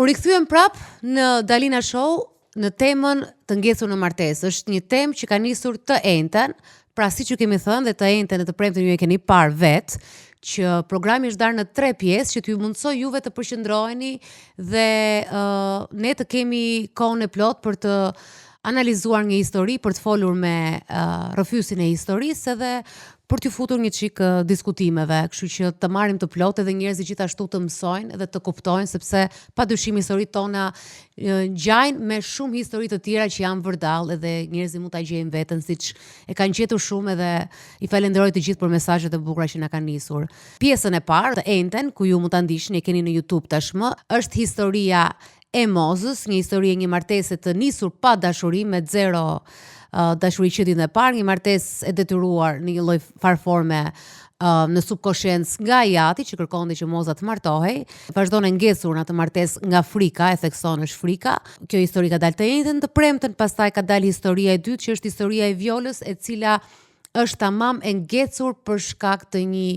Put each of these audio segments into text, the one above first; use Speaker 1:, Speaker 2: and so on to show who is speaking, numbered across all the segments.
Speaker 1: rikthyem prap në Dalina Show në temën të ngecur në martesë. Është një temë që ka nisur të enten, pra siç ju kemi thënë dhe të enten dhe të premten ju e keni parë vetë, që programi është darë në 3 pjesë që t'ju mundsoj juve të përqendroheni dhe ne të kemi kohën e plot për të analizuar një histori, për të folur me rrëfysin e historisë edhe për t'ju futur një çik diskutimeve, kështu që të marrim të plotë edhe njerëzit gjithashtu të mësojnë dhe të kuptojnë, sepse padyshim historitë tona ngjajnë me shumë histori të tjera që janë vërdall edhe njerëzit mund ta gjejnë veten siç e kanë gjetur shumë edhe i falenderoj të gjithë për mesazhet e bukura që na kanë nisur. Pjesën e parë të enten ku ju mund ta ndiqni, e keni në YouTube tashmë, është historia e Mozës, një histori e një martese të nisur pa dashuri me zero dashuri që ditën e parë, një martesë e detyruar në një lloj farforme në subkonsciencë nga Jati që kërkonte që Moza të martohej, vazhdon e ngecur në atë martesë nga frika, e thekson është frika. Kjo histori ka dalë të njëjtën të premten, pastaj ka dalë historia e dytë që është historia e Violës, e cila është tamam e ngecur për shkak të një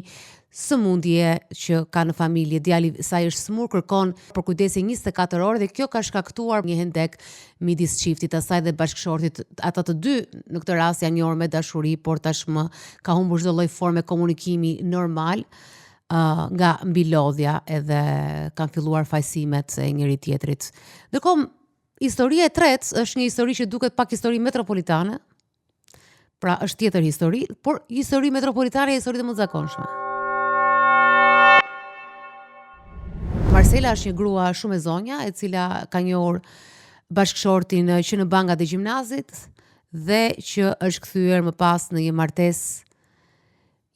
Speaker 1: sëmundje që ka në familje. Djali i saj është smur, kërkon për kujdesje 24 orë dhe kjo ka shkaktuar një hendek midis çiftit, asaj dhe bashkëshortit. Ata të dy në këtë rast janë njohur me dashuri, por tashmë ka humbur çdo lloj forme komunikimi normal nga mbilodhja edhe kanë filluar fajsimet e njëri tjetrit. Ndërkohë, historia e tretë është një histori që duket pak histori metropolitane. Pra është tjetër histori, por histori metropolitane e histori të mëzakonshme. Marcela është një grua shumë e zonja, e cila ka njohur bashkëshortin që në bangat e gjimnazit dhe që është kthyer më pas në një martesë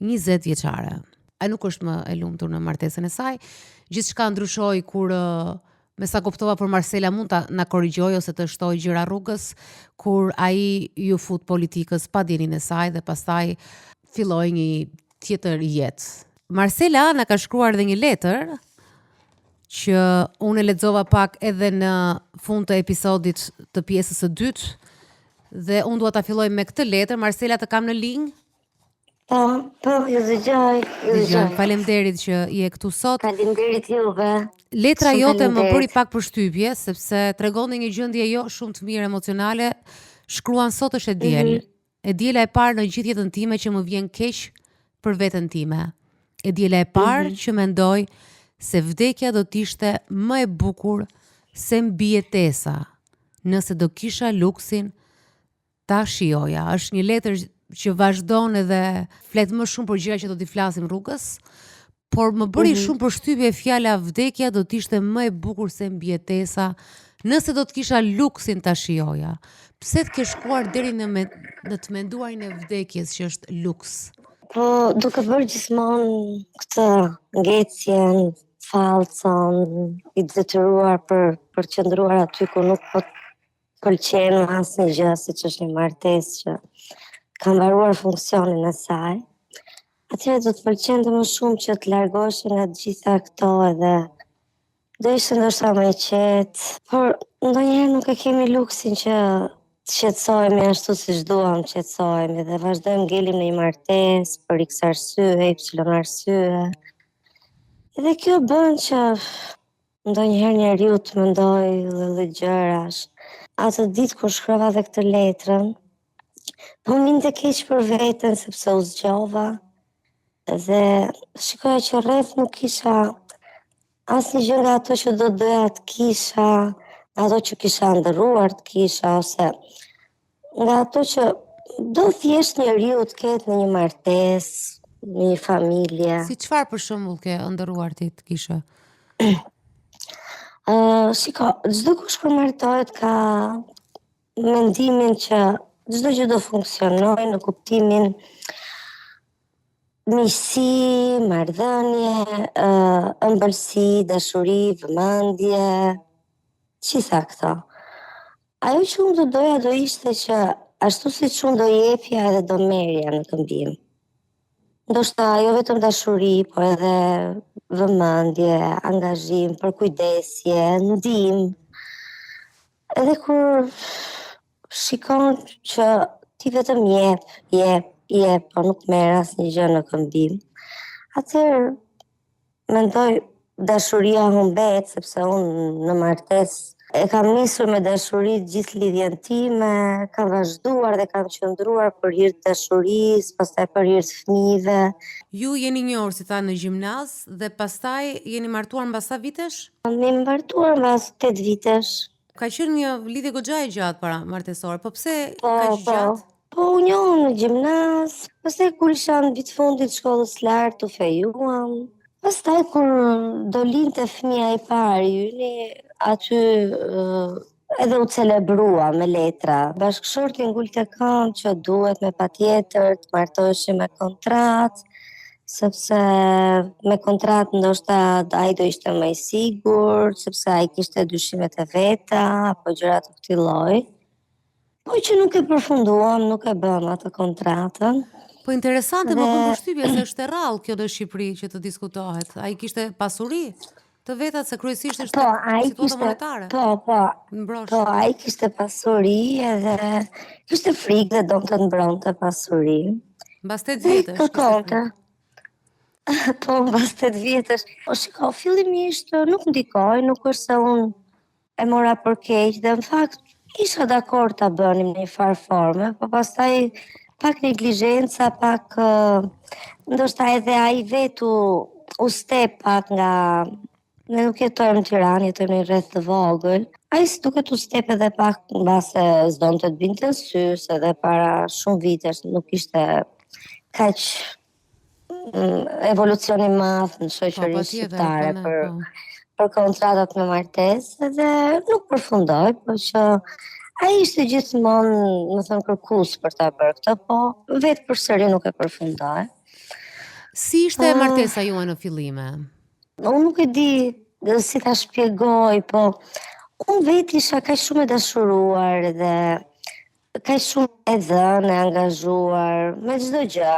Speaker 1: 20 vjeçare. Ai nuk është më e lumtur në martesën e saj. Gjithçka ndryshoi kur me sa kuptova për Marcela mund ta na korrigjoj ose të shtoj gjëra rrugës, kur ai ju fut politikës pa dijenin e saj dhe pastaj filloi një tjetër jetë. Marcela na ka shkruar edhe një letër që unë e lexova pak edhe në fund të episodit të pjesës së dytë dhe unë dua ta filloj me këtë letër. Marcela, të kam në linjë?
Speaker 2: Po, ju dëgjoj.
Speaker 1: Faleminderit që je këtu sot.
Speaker 2: Faleminderit juve.
Speaker 1: Letra jote më bëri pak përshtypje sepse tregonte një gjendje jo shumë të mirë emocionale. Shkruan sot është e diel. E diela e parë në gjithë jetën time që më vjen keq për veten time. E diela e parë që mendoj se vdekja do t'ishte më e bukur se mbijetesa, nëse do kisha luksin ta shijoja. Është një letër që vazhdon edhe flet më shumë për gjëra që do t'i flasim rrugës, por më bëri shumë përshtypje fjala vdekja do t'ishte më e bukur se mbijetesa, nëse do t'kisha luksin ta shijoja. Pse të ke shkuar deri në të menduarin e vdekjes që është luks?
Speaker 2: Po, duke bërë gjithmonë këtë ngecjen, falcon, i detyruar për qëndruar aty ku nuk po pëlqen asnjë gjë, siç është një martesë që ka mbaruar funksionin e saj. Atëherë do të pëlqente më shumë që të largoheshe nga të gjitha këto edhe do ishte ndoshta më e qetë, por ndonjëherë nuk e kemi luksin që të qetësohemi ashtu siç duam të qetësohemi dhe vazhdojmë ngelim në një martesë për x arsye, y arsye. Edhe kjo bën që ndonjëherë njeriu të mendojë dhe gjërash. Atë ditë kur shkrova dhe këtë letrën, po minte keq për veten sepse u zgjova dhe shikoja që rreth nuk kisha asnjë gjë nga ato që do doja të kisha, ato që kisha ndërruar të kisha, ose nga ato që do thjesht njeriu të ketë në një martesë, në një familje.
Speaker 1: Si çfarë për shembull ke ndërruar ti të kisha?
Speaker 2: Shiko, çdo kush kur martohet ka mendimin që çdo gjë do funksionojë në kuptimin miqësi, marrëdhënie, ëmbëlsi, dashuri, vëmendje, gjitha këto. Ajo që unë do doja do ishte që ashtu siç unë do jepja edhe do merrja në këmbim. Ndoshta jo vetëm dashuri, por edhe vëmendje, angazhim, përkujdesje, ndihmë. Edhe kur shikon që ti vetëm jep, po nuk merr asnjë gjë në këmbim. Atëherë mendoj dashuria humbet, sepse unë në martesë e kam nisur me dashuri gjithë lidhjen time, kam vazhduar dhe kam qëndruar për hir të dashurisë, pastaj për hir të fëmijëve.
Speaker 1: Ju jeni njohur, si tha, në gjimnaz dhe pastaj jeni martuar mbas sa vitesh?
Speaker 2: Me martuar mbas 8 vitesh.
Speaker 1: Ka qenë një lidhje goxha e gjatë para martesore, po pse
Speaker 2: Po,
Speaker 1: kaq gjatë?
Speaker 2: Po, u njohëm në gjimnaz, pastaj kur isha në vit fundit shkollës lartë u fejuam. Pastaj kur do linte fëmia i parë yni, aty edhe u celebrua me letra. Bashkëshorti ngulte kënd që duhet me patjetër të martoheshim me kontratë, sepse me kontratë ndoshta ai do ishte më i sigurt, sepse ai kishte dyshimet e veta apo gjëra të këtij lloji. Po që nuk e përfunduam, nuk e bëm atë kontratën.
Speaker 1: Po interesante,
Speaker 2: Dhe-
Speaker 1: më kom përshtypje se është e rrallë kjo në Shqipëri që të diskutohet. Ai kishte pasuri të vetat se kryesisht është
Speaker 2: Po, ai
Speaker 1: situata
Speaker 2: kishte,
Speaker 1: monetare. Mbrosh.
Speaker 2: po, ai kishte pasuri edhe kishte frikë dhe donte të mbronte pasuri.
Speaker 1: Mbas 8
Speaker 2: Dhe
Speaker 1: vjetësh. kishte
Speaker 2: kërkonte.
Speaker 1: frikë.
Speaker 2: Po, mbas 8 vjetësh. Po, shiko, fillimisht nuk ndikoi, nuk është se unë e mora për keq, dhe në fakt isha dakord ta bënim në një farë forme, po pastaj pak neglizhenca, pak ndoshta edhe ai vetu u step pak nga ne nuk jetojmë në Tiranë, jetojmë në një rreth të vogël. Ai si duket u step edhe pak mbase s'donte të binte në sy, se edhe para shumë vitesh nuk ishte kaq evolucion i madh në shoqërinë
Speaker 1: patjetër,
Speaker 2: shqiptare
Speaker 1: po,
Speaker 2: për
Speaker 1: po.
Speaker 2: për kontratat me martesë dhe nuk përfundoi, por që ai ishte gjithmonë, më thënë, kërkues për ta bërë këtë, po vetë përsëri nuk e përfundoi.
Speaker 1: Si ishte martesa juaj në fillime?
Speaker 2: Unë nuk e di si ta shpjegoj, po unë vetë isha kaq shumë e dashuruar dhe kaq shumë e dhënë, e angazhuar me çdo gjë.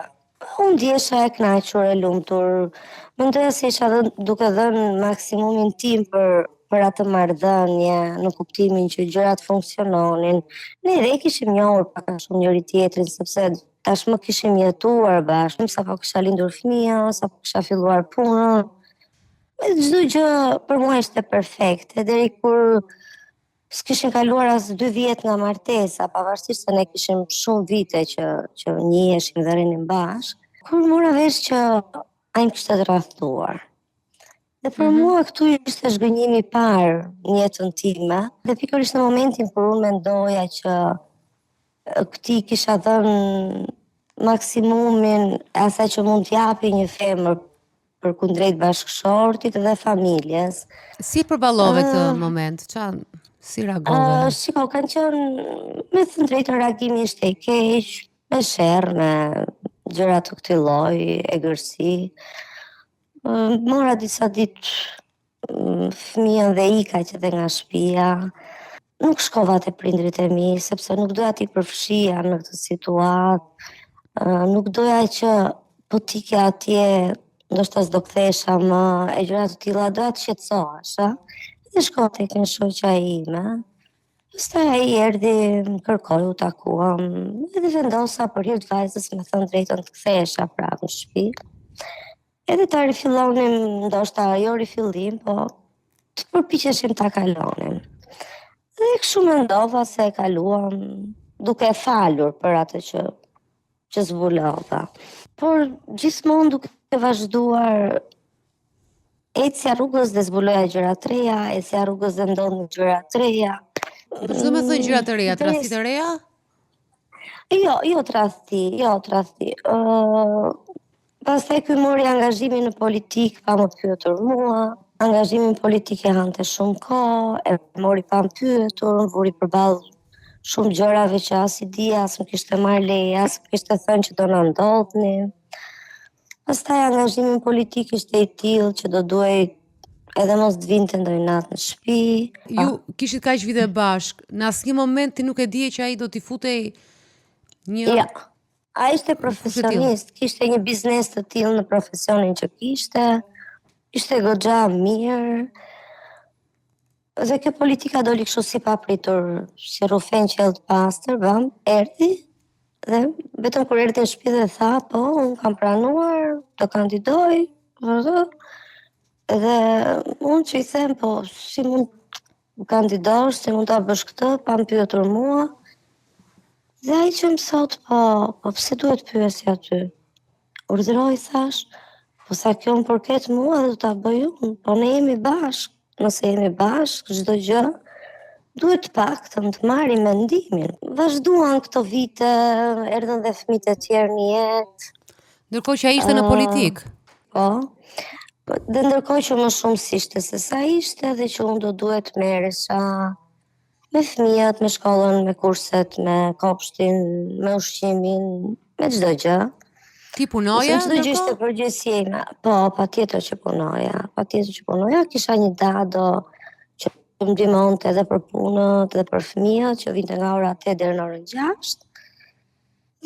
Speaker 2: Unë ndjesha e kënaqur, e lumtur. Mendoja se isha duke dhënë maksimumin tim për atë marrëdhënie, në kuptimin që gjërat funksiononin. Ne dhe kishim njohur pak a shumë njëri tjetrin, sepse tashmë kishim jetuar bashkë, sapo kisha lindur fëmija, sapo kisha filluar punën. Çdo gjë për mua ishte perfekte, deri kur s'kishin kaluar as 2 vjet nga martesa, pavarësisht se ne kishim shumë vite që njiheshim dhe rinin bashkë. Kur mora vesh që ai më kishte rrethuar. Dhe për mua këtu ishte zhgënjimi i parë në jetën time, dhe pikërisht në momentin kur unë mendoja që këtij kisha dhënë maksimumin e asaj që mund t'japi një femër për kundrejt bashkëshortit dhe familjes.
Speaker 1: Si përballove këtë moment? Si reagove?
Speaker 2: Shiko, kanë qenë, me thënë drejtë, reagimi ishte i keq, me sherrë, me gjëra të këtij lloji, egërsi. Mora disa ditë fëmijën dhe ika që dhe nga shtëpia. Nuk shkova te prindrit e mi, sepse nuk doja t'i përfshija në këtë situatë. Nuk doja që po t'ike atje, ndoshta s'do kthesha më, e gjëra të tilla, doja të qetësohesha. Dhe shkova tek një shoqja ime. Pastaj ai erdhi, më kërkoi, u takuam, edhe vendosa për hir të vajzës, me thënë drejtën, të kthehesha prapë në shtëpi. Edhe ta rifillonim, ndoshta jo rifillim, po të përpiqeshim ta kalonim. Dhe kështu mendova se e kaluam duke falur për atë që zbulova. Por gjithmonë duke vazhduar, ecja rrugës dhe zbuloja gjëra të reja, ecja rrugës dhe ndodhin gjëra të reja.
Speaker 1: Çdo me thënë gjëra të reja, tradhti të reja?
Speaker 2: Jo tradhti. Pastaj ky mori angazhimin në politikë pa më pyetur mua. Angazhimin politik e hante shumë kohë, e mori pa më pyetur, më vuri përballë shumë gjërave që as i dija, as më kishte marrë leje, as më kishte thënë që do na ndodhnin. Pastaj angazhimin politik ishte i tillë që do duhej edhe mos të vinte ndonjë natë në shtëpi.
Speaker 1: Ju kishit kaq vite bashk, në asnjë moment ti nuk e dije që ai do t'i futej një...
Speaker 2: Ja. Ai ishte profesionist, kishte një biznes të tillë në profesionin që kishte, ishte goxha mirë. Dhe kjo politika doli kështu si papritur, si rrufen qell të pastër, bam, erdhi. Dhe vetëm kur erdhi në shtëpi dhe tha, po, unë kam pranuar, do kandidoj, Edhe unë që i them, po, si mund kandidosh, si mund ta bësh këtë, pa më pyetur mua. Dhe ai që më thot, po pse duhet pyesja aty? Urdhëroj thash, po sa kjo më përket mua dhe do ta bëj unë, po ne jemi bashk. Nëse jemi bashk, çdo gjë duhet paktën të marrim mendimin. Vazhduan këto vite, erdhën dhe fëmijët e tjerë në jetë.
Speaker 1: Ndërkohë që ai ishte në politik.
Speaker 2: Po. Dhe ndërkohë që më shumë s'ishte se sa ishte dhe që unë do duhet merresha me fëmijët, me shkollën, me kurset, me kopshtin, me ushqimin, me çdo gjë.
Speaker 1: Ti punoja
Speaker 2: Çdo gjë ishte
Speaker 1: ndërkohë?
Speaker 2: përgjegjësia ime. Po, patjetër që punoja. Kisha një dado që më ndihmonte edhe për punët dhe për fëmijët, që vinte nga ora 8 deri në orën 6.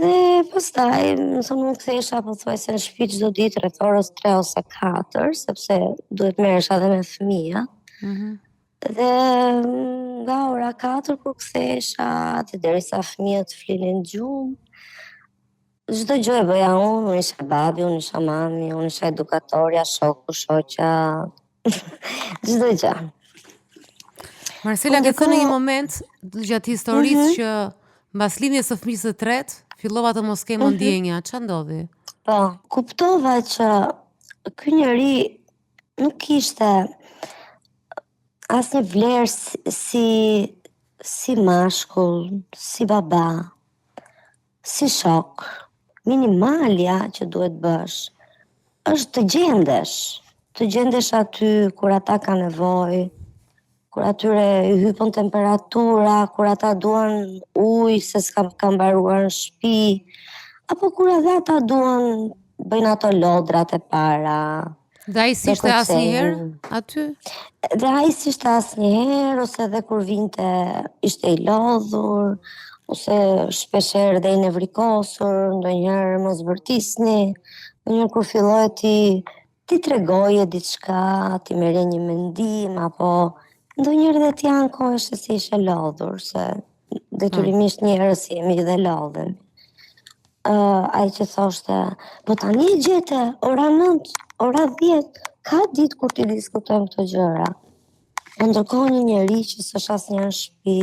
Speaker 2: Dhe pastaj, më thonë, unë kthehesha pothuajse në shtëpi çdo ditë rreth orës 3 ose 4, sepse duhet merresha edhe me fëmijët. Dhe nga ora 4 kur kthehesha, dhe derisa fëmijët flinin gjumë, çdo gjë e bëja unë isha babi, unë isha mami, unë isha edukatorja, shoku, shoqja, çdo gjë.
Speaker 1: Marcela, ke thënë në një moment gjatë historisë që mbas lindjes së fëmijës së tretë, fillova të mos ke më ndjenja. Ç'a ndodhi?
Speaker 2: Po, kuptova që ky njeri nuk kishte asnjë vlerë si mashkull, si baba, si shok. Minimalja që duhet bësh është të gjendesh aty kur ata ka nevojë, kur atyre i hypon temperatura, kur ata duan ujë se ka mbaruar në shtëpi, apo kur edhe ata duan bëjnë ato lodrat e para.
Speaker 1: Dhe ai s'ishte asnjëherë aty?
Speaker 2: Dhe ai s'ishte asnjëherë, ose edhe kur vinte ishte i lodhur, ose shpeshherë dhe i nevrikosur, ndonjëherë mos vërtisni, ndonjëherë kur filloi ti tregoje diçka, ti merrje një mendim, apo ndonjëherë dhe ti ankoheshe se ishe lodhur, se detyrimisht njerëz jemi dhe lodhemi. Ai që thoshte, po tani e gjete, ora 9, ora 10, ka ditë kur ti diskutojmë këto gjëra. Po ndërkohë një njeri që s'është asnjëherë në shtëpi,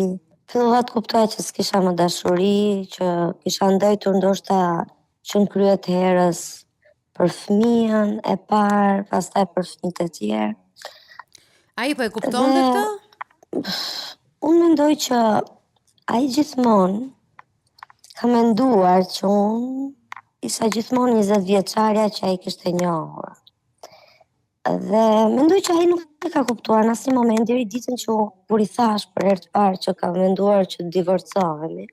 Speaker 2: fillova të kuptoja që s'kisha më dashuri, që kisha ndajtur ndoshta që në krye të herës për fëmijën e parë, pastaj për fëmijët e tjerë.
Speaker 1: Ai po e kuptonte këtë?
Speaker 2: Unë mendoj që ai gjithmonë ka menduar që unë isha gjithmonë 20 vjeçarja që ai kishte njohur. Dhe mendoj që ai nuk e ka kuptuar në asnjë moment deri ditën që kur i thash për herë të parë që ka menduar që të divorcohemi.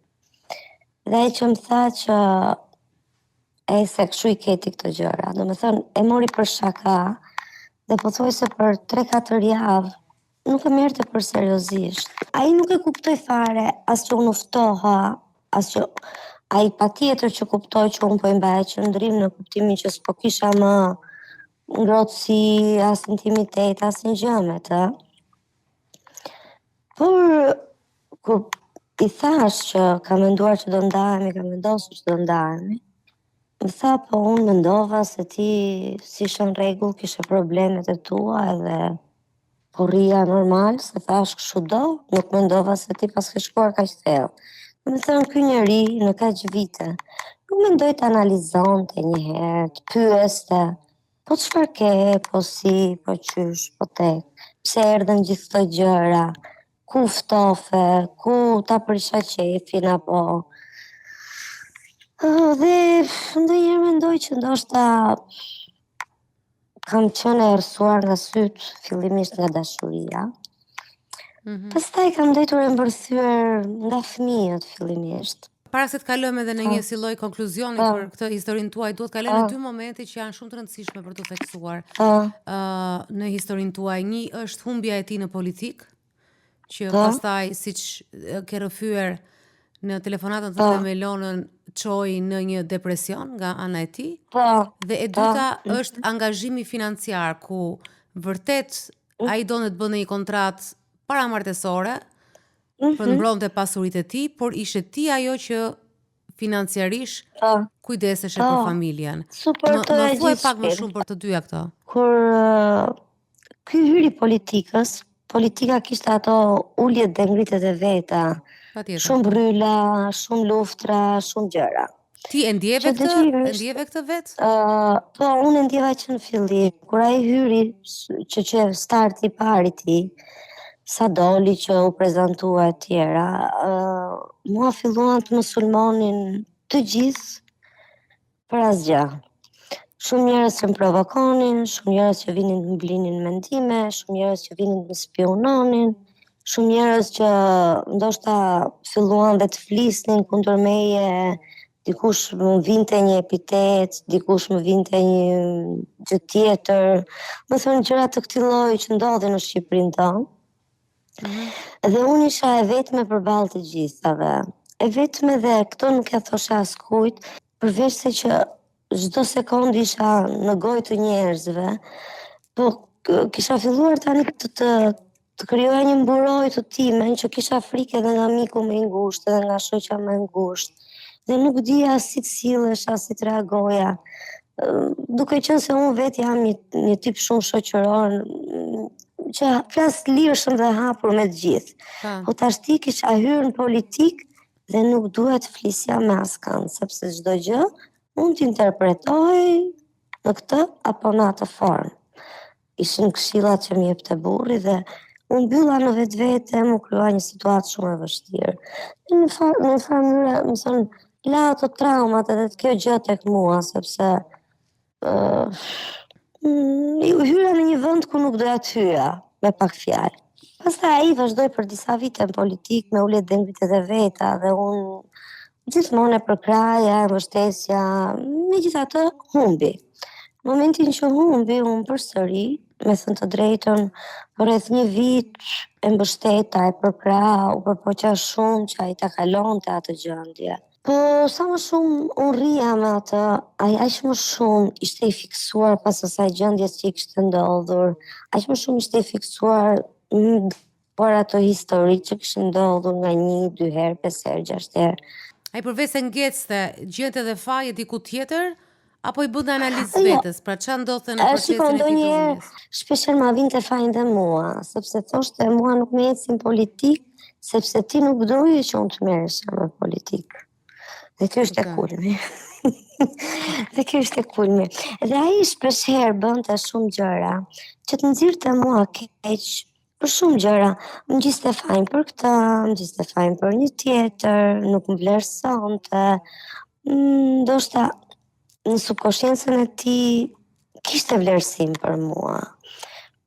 Speaker 2: Dhe ai që më tha që se kështu i keti këto gjëra. Domethënë e mori për shaka dhe pothuajse për 3-4 javë nuk e merrte për seriozisht. Ai nuk e kuptoi fare as që unë ftoha, as që ai patjetër që kuptoi që unë po i mbaja qendrim në kuptimin që s'po kisha më ngrohtësi, as intimitet, as një gjë me të. Por kur i thash që ka menduar që do ndahemi, ka vendosur që do ndahemi, më tha, po unë mendova se ti si ishe në rregull, kishe problemet e tua edhe po rria normal, se thash kështu do, nuk mendova se ti pas ke shkuar kaq thellë. Me thënë ky njeri në kaq vite, nuk mendoj të analizonte një herë, të pyeste, po çfarë ke, po si, po qysh, po tek, pse erdhën gjithë këto gjëra, ku ftofe, ku ta prisha qefin, apo... Dhe ndonjëherë mendoj që ndoshta kam qenë e errësuar nga syt fillimisht nga dashuria. Pastaj kam ndetur e mbërthyer nga fëmijët fillimisht.
Speaker 1: Para se të kalojmë edhe në një si lloj konkluzioni për këtë historinë tuaj, duhet të kalojmë në dy momente që janë shumë të rëndësishme për të theksuar në historinë tuaj. Një është humbja e tij në politik, që pastaj siç ke rrëfyer në telefonatën tënde me Elonën, çoi në një depresion nga ana e tij. Dhe e dyta është angazhimi financiar, ku vërtet ai donte të bënte një kontratë paramartesore për mbronte pasuritë e tij, por ishe ti ajo që financiarisht kujdeseshe për familjen. Më thuaj pak më shumë për të dyja këto.
Speaker 2: Kur ky hyri politikës, politika kishte ato uljet dhe ngritet e veta,
Speaker 1: Patjetër.
Speaker 2: shumë bryla, shumë luftra, shumë gjëra.
Speaker 1: Ti e ndjeve
Speaker 2: Që
Speaker 1: këtë?
Speaker 2: detyrisht-
Speaker 1: E ndjeve këtë vetë?
Speaker 2: Po, unë e ndjeva që në fillim, kur ai hyri, që starti i pari i tij, sa doli që u prezantua e tjera, mua filluan të më sulmonin të gjithë për asgjë. Shumë njerëz që më provokonin, shumë njerëz që vinin të mblinin mendime, shumë njerëz që vinin të më spiononin, shumë njerëz që ndoshta filluan dhe të flisnin kundër meje, dikush më vinte një epitet, dikush më vinte një gjë tjetër, më thonë gjëra të këtij lloji që ndodhin në Shqipërinë tonë. Dhe unë isha e vetme përballë të gjithave. E vetme dhe këto nuk ja thosha askujt, përveç se që çdo sekond isha në gojë të njerëzve, po kisha filluar tani të krijoja një mburojë të timen që kisha frikë edhe nga miku më i ngushtë, edhe nga shoqja më e ngushtë. Dhe nuk dija si të sillesha, si të reagoja. Duke qenë se unë vetë jam një tip shumë shoqëror, që flas lirshëm dhe hapur me të gjithë. Po tash ti kisha hyrë në politik dhe nuk duhet të flisja me askënd, sepse çdo gjë mund të interpretoj në këtë apo në atë formë. Ishin këshillat që më jepte burri dhe unë mbylla në vetvete, më krijua një situatë shumë e vështirë. Në një farë mënyrë, më thonë, la ato traumat edhe kjo gjë tek mua, sepse hyra në një vend ku nuk doja të hyja, me pak fjalë. Pastaj ai vazhdoi për disa vite në politikë me uljet dhe ngritet e veta dhe unë gjithmonë e përkraja, e mbështesja, megjithatë humbi. Në momentin që humbi, unë përsëri, me thënë të drejtën, rreth një vit e mbështeta, e përkra, u përpoqa shumë që ai ta kalonte atë gjendje. Po sa më shumë unë rria me atë, ai aq më shumë ishte i fiksuar pas asaj gjendjes që i kishte ndodhur, aq më shumë ishte i fiksuar por ato histori që kishin ndodhur nga 1, 2 herë, 5 herë, 6 herë.
Speaker 1: Ai përveç se ngecte, gjente dhe faje diku tjetër, apo i bënte analizë vetes, pra çfarë ndodhte në procesin e fitimit?
Speaker 2: Shpeshherë ma vinte fajin dhe mua, sepse thoshte mua nuk më ecin politik, sepse ti nuk doje që unë të merresha me politikë. Dhe kjo është e kulmi. Dhe kjo është e kulmi. Dhe ai shpeshherë bënte shumë gjëra që të nxirrte mua keq për shumë gjëra. Më gjiste fajin për këtë, më gjiste fajin për një tjetër, nuk më vlerësonte. Ndoshta në subkonsciencën e tij kishte vlerësim për mua.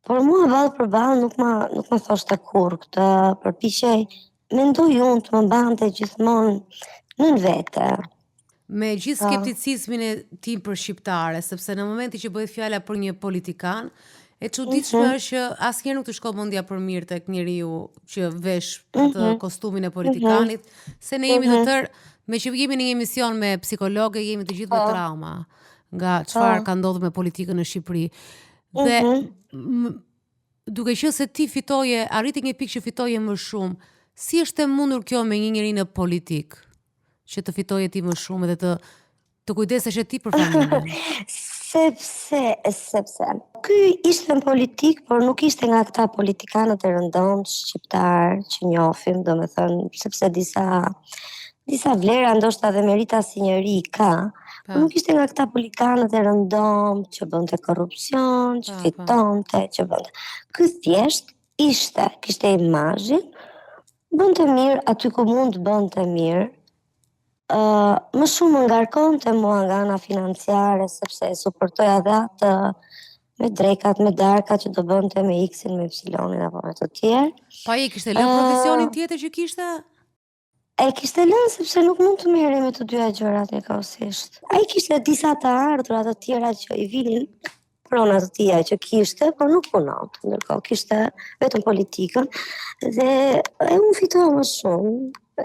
Speaker 2: Por mua ballë për ballë nuk ma thoshte kurrë këtë, përpiqej, mendoj unë të më bante gjithmonë nën vete.
Speaker 1: Me gjithë skepticizmin e tim për shqiptare, sepse në momenti që bëhet fjala për një politikan, e çuditshme është që asnjëherë nuk të shko mendja për mirë tek njeriu që vesh atë kostumin e politikanit, se ne jemi të tërë, me që jemi në një emision me psikologë, jemi të gjithë me trauma nga çfarë ka ndodhur me politikën në Shqipëri. Dhe duke qenë se ti fitoje, arriti një pikë që fitoje më shumë, si është e mundur kjo me një njeri në politikë? Që të fitoje ti më shumë edhe të kujdesesh e ti për familjen.
Speaker 2: Sepse ky ishte në politikë, por nuk ishte nga këta politikanët e rëndomtë shqiptar që njohim, domethënë, sepse disa vlera ndoshta dhe merita si njeri ka, por nuk ishte nga këta politikanët e rëndomtë që bënte korrupsion, që fitonte, që bënte. Ky thjesht kishte imazhin, bënte mirë aty ku mund bënte mirë. Më shumë më ngarkonte mua nga ana financiare, sepse e suportoja dhe atë me drekat, me darkat që do bënte me X-in, me Y-in apo me të tjerë.
Speaker 1: Pa i kishte lënë profesionin tjetër që kishte?
Speaker 2: E kishte lënë sepse nuk mund të merrej me të dyja gjërat njëkohësisht. Ai kishte disa të ardhura të tjera që i vinin prona të tija që kishte, por nuk punonte, ndërkohë kishte vetëm politikën dhe unë fitova më shumë.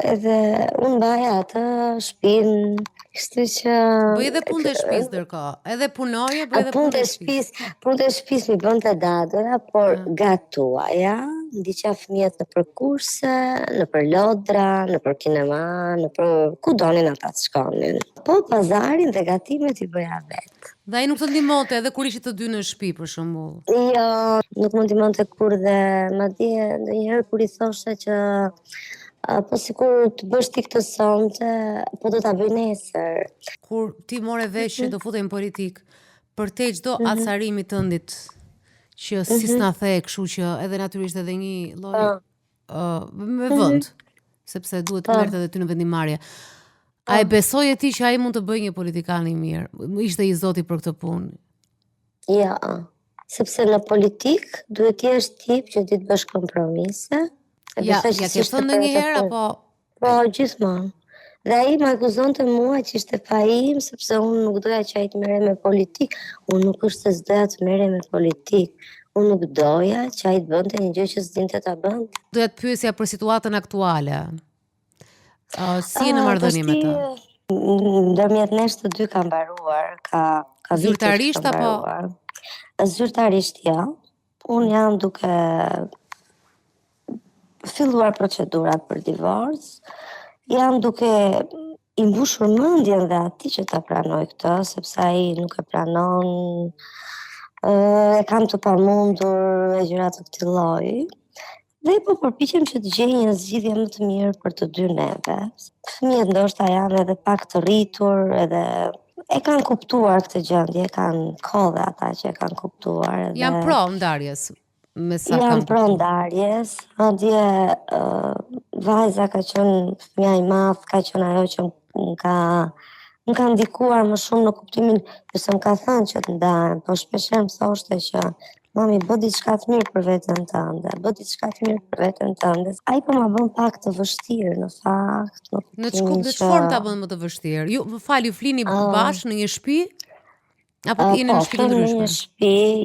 Speaker 2: Edhe unë baja atë shtëpinë, kështu që
Speaker 1: Bëj edhe punë të shtëpisë ndërkohë. Edhe punoje, bëj edhe punë të shtëpisë.
Speaker 2: Punë të shtëpisë mi bënte dadëra, por gatuaja, ndiqja fëmijët në për kurse, në për lodra, në për kinema, në për ku donin ata të shkonin. Po pazarin dhe gatimet i bëja vetë.
Speaker 1: Dhe ai nuk të ndihmonte edhe kur ishit të dy në shtëpi për shembull.
Speaker 2: Jo, nuk më ndihmonte kur dhe madje ndonjëherë kur i thoshe që po sikur të bësh ti këtë sonte, po do ta bëj nesër.
Speaker 1: Kur ti more vesh që do futej në politik, për te çdo acarimi tëndit që si s'na the, kështu që edhe natyrisht edhe një lloj me vend, sepse duhet të merret edhe ty në vendimarrje. A e besoje ti që ai mund të bëjë një politikan i mirë? Ishte i zoti për këtë punë?
Speaker 2: Ja, sepse në politik duhet të jesh tip që ti të bësh kompromise.
Speaker 1: Ja ke thënë ndonjëherë apo?
Speaker 2: Po, gjithmonë. Dhe ai më akuzonte mua që ishte pa im, sepse unë nuk doja që ai të merrej me politik. Unë nuk është se s'doja të merrej me politik. Unë nuk doja që ai të bënte një gjë që s'dinte ta bënte.
Speaker 1: Doja të pyesja për situatën aktuale. Si e në marrëdhënie me të?
Speaker 2: Ndërmjet nesh të dy ka mbaruar, ka
Speaker 1: zyrtarisht apo?
Speaker 2: Zyrtarisht ja. Unë jam duke filluar procedurat për divorc, jam duke i mbushur mendjen dhe atij që ta pranoj këtë, sepse ai nuk e pranon, e kam të pamundur e gjëra të këtij lloji. Dhe po përpiqem që të gjej një zgjidhje më të mirë për të dy neve. Fëmijët ndoshta janë edhe pak të rritur, edhe e kanë kuptuar këtë gjendje, kanë kohë dhe ata që e kanë kuptuar.
Speaker 1: Jam pro ndarjes.
Speaker 2: Jam pro ndarjes, madje vajza ka qenë fëmia i madh, ka qenë ajo që më ka ndikuar më shumë në kuptimin, se më ka thënë që të ndahen, po shpeshherë më thoshte që mami, bë diçka të mirë për veten tënde, bë diçka të mirë për veten tënde. Ai po ma bën pak të vështirë në fakt,
Speaker 1: në çfarë ta bën më të vështirë? Ju ju flini bashkë në një shtëpi? Apo jeni në shtëpi ndryshme?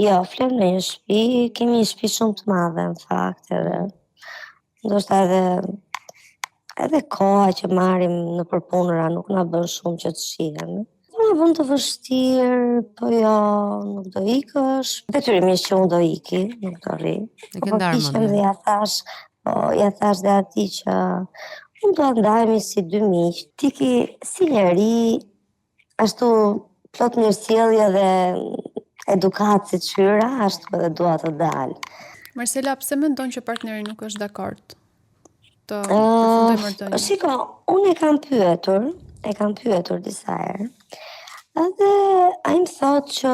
Speaker 2: Jo, flem në një shtëpi, kemi një shtëpi shumë të madhe në fakt, edhe ndoshta edhe koha që marrim në përpunëra nuk na bën shumë që të shihemi. Ma bën të vështirë, po jo, nuk do ikësh. Detyrimisht që unë do iki, nuk do rri.
Speaker 1: E ke ndarë mendjen.
Speaker 2: Dhe ja thash dhe atij që unë do ndajemi si dy miq. Ti ki si njeri, ashtu plot mirësjellje dhe edukat si çyra, ashtu edhe dua të dal.
Speaker 3: Marcela, pse mendon që partneri nuk është dakord të përfundoj marrëdhënien?
Speaker 2: Shiko, unë e kam pyetur disa herë. Edhe ai më thotë që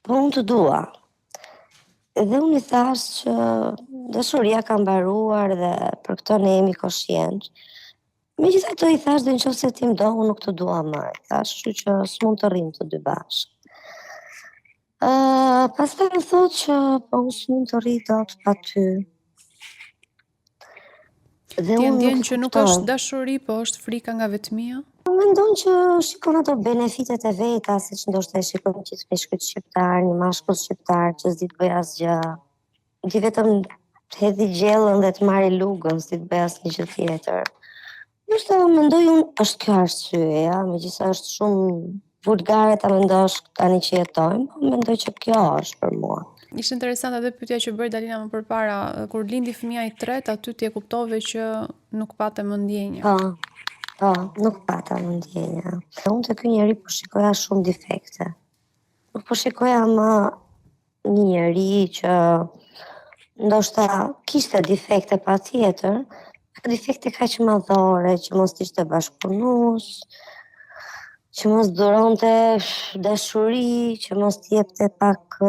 Speaker 2: po unë të dua. Dhe unë i thash që dashuria ka mbaruar dhe për këtë ne jemi koshient. Megjithatë i thash dhe nëse ti më do, unë nuk të dua më. Thash, kështu që s'mund të rrim të dy bashkë. Pastaj më thotë që po unë s'mund të rri dot pa ty.
Speaker 3: Ti ndjen që nuk është dashuri, po është frika nga vetmia?
Speaker 2: Mendon që shikon ato benefitet e veta, siç ndoshta e shikon gjithë peshkët shqiptar, një mashkull shqiptar që s'di të bëj asgjë. Di vetëm të hedhi gjellën dhe të marrë lugën, s'di të bëj asnjë gjë tjetër. Ndoshta mendoj unë është kjo arsyeja, megjithëse është shumë vulgare ta mendosh tani që jetojmë, po mendoj që kjo është për mua.
Speaker 3: Ishte interesante edhe pyetja që bëri Dalina më përpara, kur lindi fëmia i tretë, aty ti e kuptove që nuk pate më ndjenja.
Speaker 2: Po, nuk pata më ndjenja. Unë të ky njeri po shikoja shumë defekte. Nuk po shikoja më një njeri që ndoshta kishte defekte patjetër, defekte kaq madhore, që mos ishte bashkëpunues, që mos dhuronte dashuri, që mos jepte pak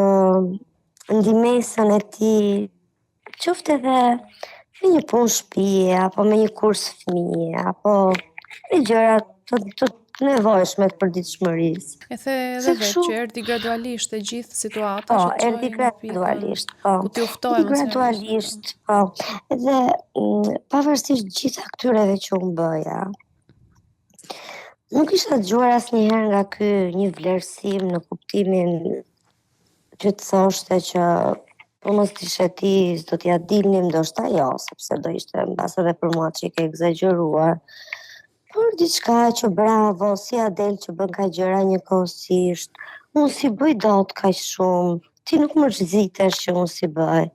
Speaker 2: ndihmesën e tij, qoftë edhe me një punë shtëpie, apo me një kurs fëmije, apo me gjëra të nevojshme të përditshmërisë.
Speaker 3: E the edhe vetë që erdhi gradualisht e gjithë situata.
Speaker 2: Po, erdhi gradualisht, po.
Speaker 3: Ku ti uftohem
Speaker 2: gradualisht, po. Edhe pavarësisht gjitha këtyreve që unë bëja, nuk isha dëgjuar asnjëherë nga ky një vlerësim në kuptimin që të thoshte që Po mos t'ishe ti, s'do t'ja dilnim, ndoshta jo, sepse do ishte mbas edhe për mua që i ke egzageruar. Por diçka që bravo, si Adel që bën ka gjëra njëkohësisht. Unë si bëj dot kaq shumë. Ti nuk më rrezitesh që unë si bëj.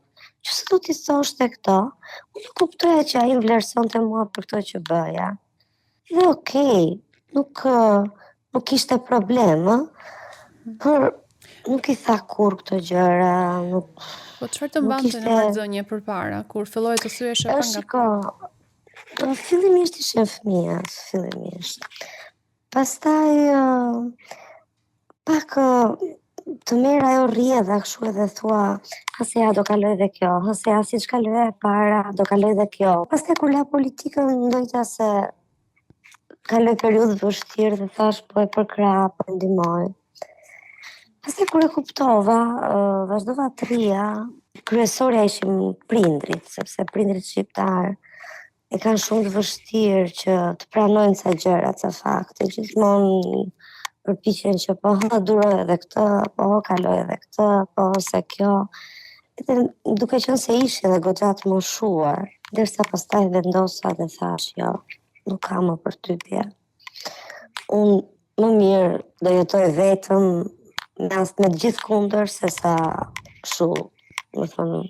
Speaker 2: Që se do t'i thoshte këto, unë nuk kuptoja që ai vlerësonte mua për këto që bëja. Dhe okej, nuk ishte problem, ë? Por nuk i tha kur këto gjëra, nuk
Speaker 3: Po çfarë të
Speaker 2: nuk
Speaker 3: mbante në
Speaker 2: ishte-
Speaker 3: marrëdhënie përpara, kur filloi të thyeshe pa nga
Speaker 2: Shiko, fillimisht ishin fëmija, fillimisht. Pastaj pak të merr ajo rrjedha kështu edhe thua, hase ja do kaloj dhe kjo, hase ja siç kaloj e para, do kaloj dhe kjo. Pastaj kur la politikën ndojta se kaloj periudhë vështirë dhe thash po e përkrah, po e ndihmoj. Pastaj kur e kuptova, vazhdova të rria, kryesorja ishim prindrit, sepse prindrit shqiptar e kanë shumë të vështirë që të pranojnë ca gjëra, ca fakte, gjithmonë përpiqen që po duroj edhe këtë, po kaloj edhe këtë, po se kjo. Edhe duke qenë se ishi edhe goxha të moshuar, derisa pastaj vendosa dhe thash, jo, nuk kam më përtypje. Unë më mirë do jetoj vetëm me të gjithë kundër se sa kështu, më thonë,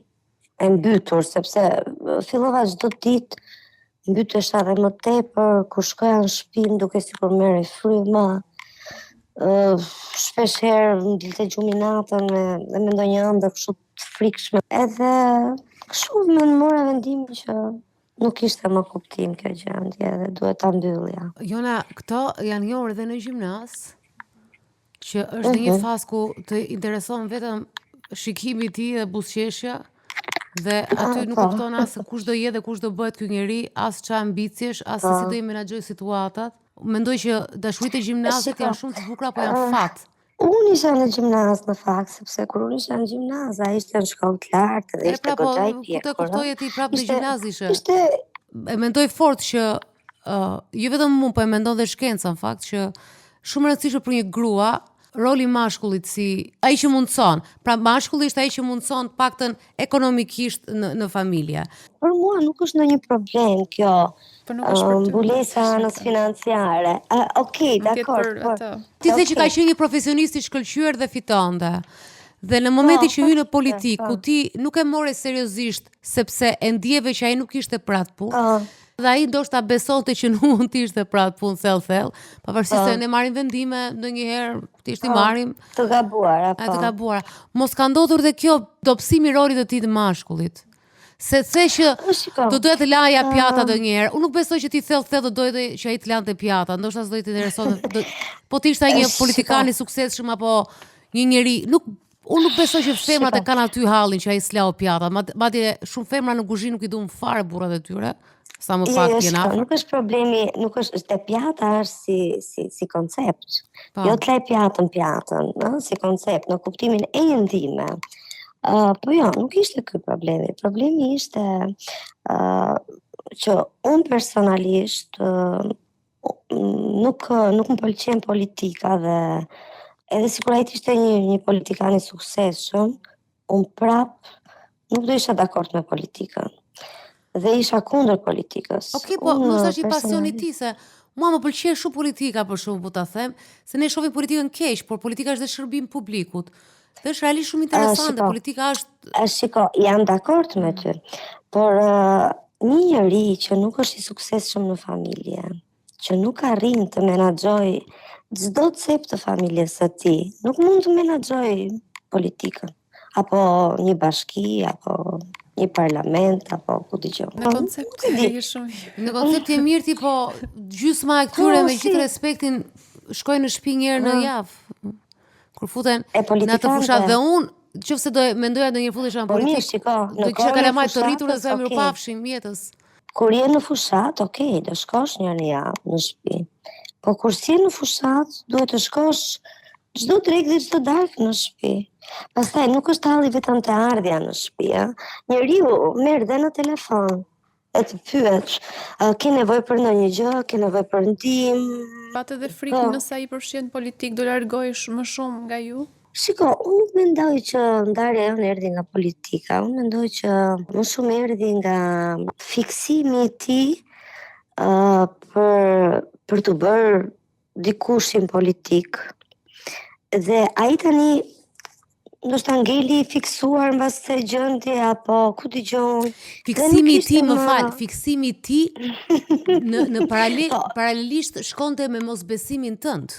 Speaker 2: e mbytur, sepse fillova çdo ditë mbytesha edhe më tepër, kur shkoja në shtëpi më duke sikur merrej fryma. Shpesh herë më dilte gjumi natën dhe me ndonjë ëndër kështu të frikshme. Edhe kështu më mora vendimin që nuk ishte më kuptim kjo gjendje dhe duhet ta mbyllja.
Speaker 1: Jona, këto janë njohur edhe në gjimnaz, që është në një fazë ku të intereson vetëm shikimi i tij dhe buzëqeshja, dhe aty nuk kupton as se kush do jetë dhe kush do bëhet ky njeri, as ç'a ambiciesh, as se si do i menaxhoj situatat. Mendoj që dashuritë e gjimnazit janë shumë të bukura, po janë fat.
Speaker 2: Unë isha në gjimnaz në fakt, sepse kur unë isha në gjimnaz, ai ishte në shkollë të lartë dhe ishte goxha i
Speaker 1: ku
Speaker 2: pjekur.
Speaker 1: të kuptoje ti prapë në gjimnaz ishe.
Speaker 2: Ishte
Speaker 1: E mendoj fort që jo vetëm unë, po e mendon dhe shkenca në fakt që shumë e rëndësishme për një grua roli mashkullit si ai që mundson. Pra mashkulli është ai që mundson të paktën ekonomikisht në familje.
Speaker 2: për mua nuk është ndonjë problem kjo.
Speaker 3: Po nuk është për ty.
Speaker 2: Mbulesa anës financiare. Okej,
Speaker 3: Nuk jetë
Speaker 2: dakor.
Speaker 3: për atë.
Speaker 1: Ti the që ka qenë një profesionist i shkëlqyer dhe fitonte. Dhe në momentin që hyn në politikë, ku ti nuk e more seriozisht sepse e ndjeve që ai nuk ishte për atë punë, dhe ai ndoshta besonte që nuk mund të ishte për atë punë thellë, pavarësisht se ne marrim vendime ndonjëherë, thjesht i marrim
Speaker 2: Të gabuara, po.
Speaker 1: të gabuara. Mos ka ndodhur dhe kjo dobësimi i rolit të tij të mashkullit. Se që
Speaker 2: Shiko.
Speaker 1: do doja të laja pjata ndonjëherë. Unë nuk besoj që ti thellë do doje që ai të lante pjata, ndoshta s'do i të interesonte. Po ti ishte një politikan i suksesshëm apo një njeri, unë nuk besoj që femrat e kanë aty hallin që ai s'lau pjata. Madje shumë femra në kuzhinë nuk i duan fare burrat e tyre. Sa më pak t'jen afër.
Speaker 2: Nuk është problemi, nuk është te pjata është si koncept.
Speaker 1: Po.
Speaker 2: Jo të lej pjatën, si koncept, në kuptimin e intime. Po jo, nuk ishte ky problemi. Problemi ishte që unë personalisht nuk më pëlqen politika dhe edhe sikur ai ishte një politikan i suksesshëm, unë prap nuk do isha dakord me politikën. Dhe isha kundër politikës.
Speaker 1: Okej, po mos është i pasioni ti se mua më pëlqen shumë politika për shkak po ta them, se ne shohim politikën keq, por politika është dhe shërbim publikut. Dhe është realisht shumë interesante, politika është
Speaker 2: Shiko, jam dakord me ty, por një njeri që nuk është i suksesshëm në familje, që nuk arrin të menaxhoj çdo cep të familjes së tij, nuk mund të menaxhoj politikën, apo një bashki, apo një parlament, apo ku dëgjoj.
Speaker 3: Në koncept e shumë mirë.
Speaker 1: në koncept e mirë ti, po gjysma e këtyre me gjithë respektin shkojnë në shtëpi një herë në javë. Kur futen në atë fushat dhe unë, nëse do mendoja ndonjëherë futesha në politikë,
Speaker 2: shiko,
Speaker 1: do kisha kalamaj të rritur dhe të mirëpafshim jetës.
Speaker 2: Kur je në fushat, okej, do shkosh një javë në shtëpi. Po kur si je në fushat, duhet të shkosh çdo drekë dhe çdo darkë në shtëpi. Pastaj nuk është halli vetëm te ardhja në shtëpi, njeriu merr dhe në telefon e të pyet, ke nevojë për ndonjë gjë, ke nevojë për ndihmë.
Speaker 3: Patë edhe frikë nëse ai përfshihet në politikë do largohesh më shumë nga ju?
Speaker 2: Shiko, unë nuk mendoj që ndarja jonë erdhi nga politika, unë mendoj që më shumë erdhi nga fiksimi i tij për të bërë dikushin politik. Dhe ai tani ndoshta ngeli i fiksuar mbas se gjendje apo ku dëgjon.
Speaker 1: Fiksimi i tij, më fal, fiksimi i tij në paralelisht shkonte me mosbesimin tënd.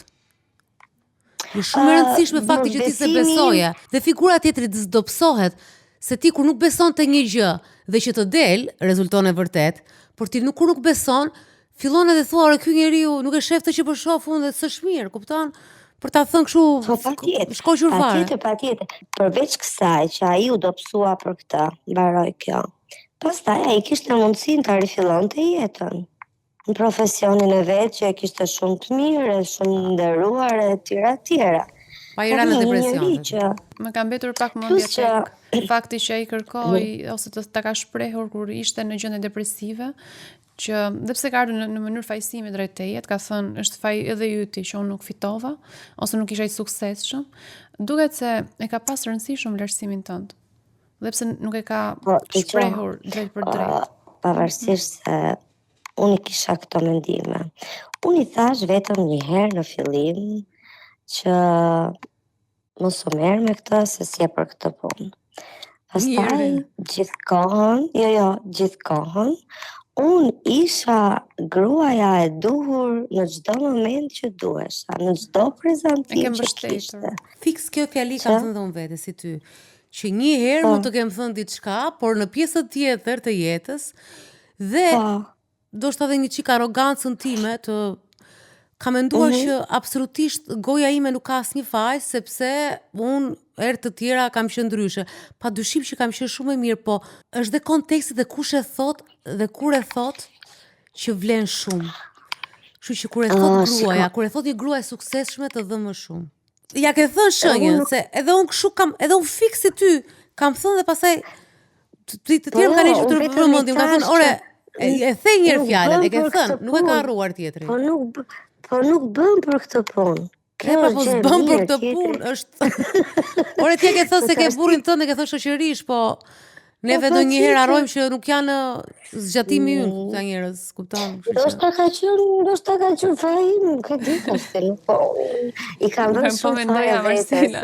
Speaker 1: Është shumë e rëndësishme fakti që ti se besoje dhe figura tjetrit s'dopsohet, se ti kur nuk beson te një gjë dhe që të del rezulton e vërtet, por ti kur nuk beson, fillon edhe thua, ore ky njeriu nuk e shef të që po shoh unë dhe s'është mirë, kupton? Për ta thënë kështu shkoqur fare.
Speaker 2: Patjetër. Përveç kësaj që ai u dobësua për këtë, mbaroi kjo. Pastaj ai kishte mundësinë ta rifillonte jetën. Në profesionin e vet që e kishte shumë të mirë, shumë nderuar e tjera.
Speaker 1: Pa i rënë në depresion.
Speaker 3: Më ka mbetur pak mendja tek fakti që ai kërkoi ose ta ka shprehur kur ishte në gjendje depresive, që dhe pse ka ardhur në mënyrë fajsimi drejt teje, ka thënë është faj edhe yti që unë nuk fitova ose nuk isha i suksesshëm, duket se e ka pas rëndësi shumë vlerësimin tënd. Dhe pse nuk e ka shprehur drejt për drejt.
Speaker 2: Pavarësisht se unë kisha këto mendime. Unë i thash vetëm një herë në fillim që mos u merr me këtë se si e për këtë punë. Pastaj gjithkohën unë isha gruaja e duhur në çdo moment që duhesha, në çdo prezantim që kishte.
Speaker 1: Fiks kjo fjali kam thënë dhe unë vete si ty, që një herë mund të kem thënë diçka, por në pjesën tjetër të jetës, dhe do shta dhe një qik arogancën time të kam menduar që absolutisht goja ime nuk ka asnjë faj, sepse unë herë të tjera kam qenë ndryshe. Pa dyshim që kam qenë shumë e mirë, po është dhe konteksti dhe kush e thot dhe kur e thot që vlen shumë. Kështu që kur e thot gruaja, kur e thot një grua e suksesshme të dhë më shumë. Ja ke thënë shenjën, se edhe unë kështu kam, edhe unë fiksi ty, kam thënë dhe pastaj të tjerë më kanë që të përmendim, kam thënë, ore, e the njërë fjalën, e ke thënë, nuk e ka harruar tjetri.
Speaker 2: Po nuk bëm për këtë punë.
Speaker 1: Po s'bëm për këtë punë, është... Ore, ti e ke thënë se ke burrin tënd e ke thënë shoqërish, po neve do njëherë harrojmë që nuk janë zgjatimi ynë këta njerëz, kupton?
Speaker 2: Ndoshta ka qenë fajin, nuk e di se nuk po. I kam vënë shumë fare vetes.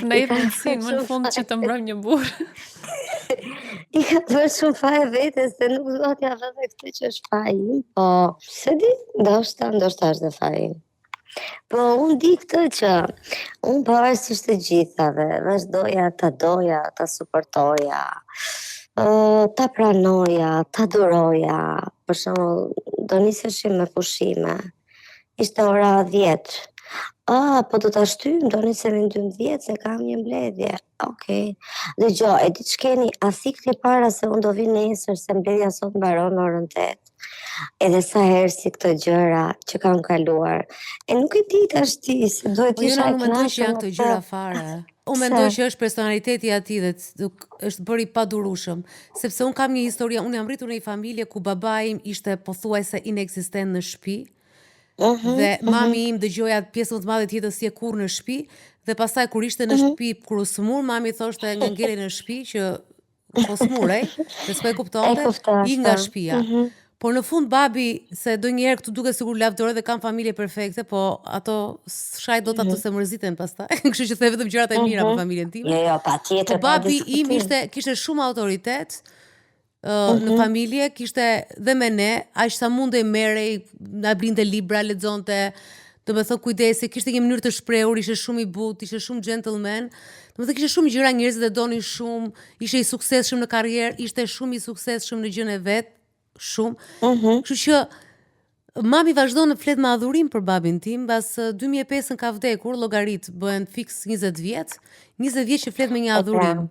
Speaker 3: Ne i vënë më në fund që të mbrojmë një burr.
Speaker 2: I ka vënë shumë fare vetes se nuk do t'ja vënë këtë që është fajin, po se di, ndoshta është dhe fajin. Po unë di këtë që unë pavarësisht të gjithave, vazhdoja ta doja, ta suportoja, ta pranoja, ta duroja. Për shembull, do niseshim me pushime. Ishte ora 10. Po do ta shtyjmë, do nisemi në 12 se kam një mbledhje. Okej. Dëgjoj, e di ç'keni, a thikni para se unë do vi nesër se mbledhja sot mbaron në orën 8. Edhe sa herë si këto gjëra që kam kaluar. E nuk e di tash ti se duhet isha e
Speaker 1: knaqur. Unë mendoj që janë këto gjëra fare. Unë mendoj që është personaliteti i atij dhe është bërë i padurueshëm, sepse unë kam një histori, unë jam rritur në një familje ku babai im ishte pothuajse inekzistent në shtëpi. Dhe mami im dëgjoja pjesën më të madhe të jetës si e kurrë në shtëpi, dhe pastaj kur ishte në shtëpi kur u smur, mami thoshte nga ngeli në shtëpi që po smurej, dhe s'po e kuptonte, i nga shtëpia. Por në fund babi, se do njerë këtu duke sigur lavdore dhe kam familje perfekte, po ato shaj do të ato se mërziten pastaj, kështu që the vetëm gjërat e mira për familjen time.
Speaker 2: Jo, patjetër.
Speaker 1: Po babi im kishte shumë autoritet në familje, kishte dhe me ne, aq sa mundej merrej, na blinte libra, lexonte, do me thënë kujdesi, kishte një mënyrë të shprehur, ishte shumë i butë, ishte shumë gentleman. Do me thënë kishte shumë gjëra, njerëzit e donin shumë, ishte i suksesshëm në karrierë, ishte shumë i suksesshëm në gjën e vet. Shumë. Kështu që mami vazhdon në flet me adhurim për babin tim, mbas 2005 ka vdekur, llogarit bëhen fiks 20 vjet. 20 vjet që flet me një adhurim.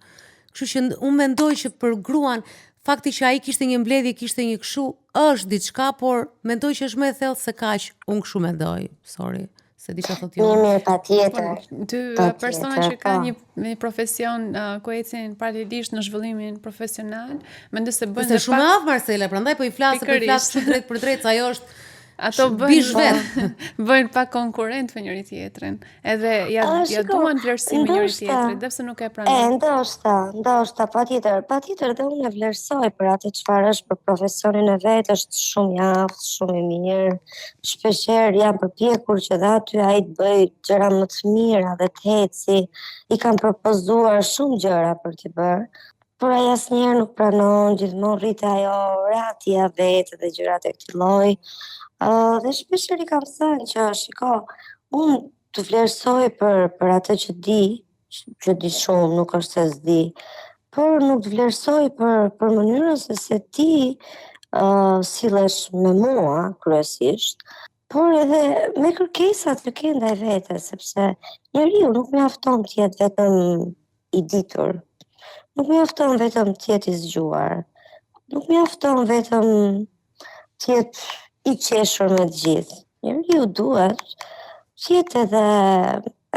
Speaker 1: Kështu që unë mendoj që për gruan fakti që ai kishte një mbledhje, kishte një kështu, është diçka, por mendoj që është më e thellë se kaq. Unë kështu mendoj. Sorry. Se di çfarë thotë.
Speaker 2: Mirë, patjetër.
Speaker 3: Dy persona që kanë një profesion ku ecin paralelisht në zhvillimin profesional, mendoj se bëjnë
Speaker 1: shumë aftë Marcela, prandaj po i flas shumë drejt për drejt, ajo është
Speaker 3: Ato
Speaker 1: bish
Speaker 3: bëjnë pak konkurrent me njëri tjetrin. Edhe ja duan vlerësim me njëri tjetrin, dhe pse nuk e pranojnë.
Speaker 2: Ndoshta, patjetër dhe unë e vlerësoj për atë çfarë është për profesionin e vet, është shumë i aftë, shumë i mirë. Shpeshherë jam përpjekur që dhe aty ai të bëj gjëra më të mira dhe të heci. I kam propozuar shumë gjëra për t'i bërë. Por ai asnjëherë nuk pranon, gjithmonë rritet ajo ratja vetë dhe gjërat e këtij lloji. Dhe shpeshherë i kam thënë që shiko, unë të vlerësoj për atë që di shumë, nuk është se s'di, por nuk të vlerësoj për mënyrën se ti sillesh me mua kryesisht, por edhe me kërkesat që ke ndaj vetes, sepse njeriu nuk mjafton të jetë vetëm i ditur. Nuk mjafton vetëm të jetë i zgjuar. Nuk mjafton vetëm të jetë i qeshur me të gjithë. Njeriu duhet të jetë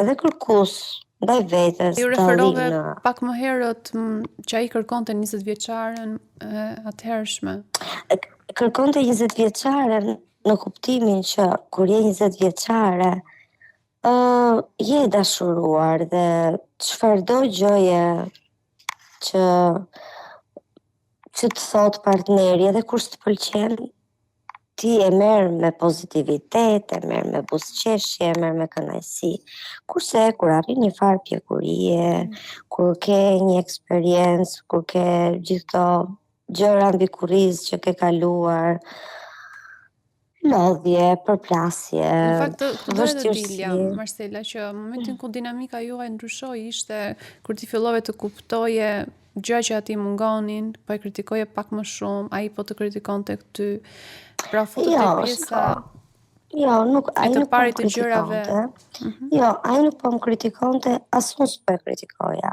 Speaker 2: edhe kërkues ndaj vetes.
Speaker 3: Ju referove pak më herët që ai kërkonte 20 vjeçaren atëhershme.
Speaker 2: Kërkonte 20 vjeçaren në kuptimin që kur je 20 vjeçare, je dashuruar dhe çfarëdo gjëje që të thot partneri, edhe kur s'të pëlqen, ti e merr me pozitivitet, e merr me buzëqeshje, e merr me kënaqësi. Kurse kur arrin një farë pjekurie, kur ke një eksperiencë, kur ke gjithë këto gjëra mbi kurrizë që ke kaluar, lodhje, përplasje,
Speaker 3: në fakt të
Speaker 2: vështirësi.
Speaker 3: dilja, Marcela, që momentin ku dinamika juaj ndryshoi ishte kur ti fillove të kuptoje gjëra që ati mungonin, po e kritikoje pak më shumë, ai po të kritikonte ty. Pra futet te pjesa
Speaker 2: ai
Speaker 3: të
Speaker 2: nuk
Speaker 3: parit
Speaker 2: po
Speaker 3: të gjërave.
Speaker 2: Jo, ai nuk po më kritikonte, as unë s'po e kritikoja.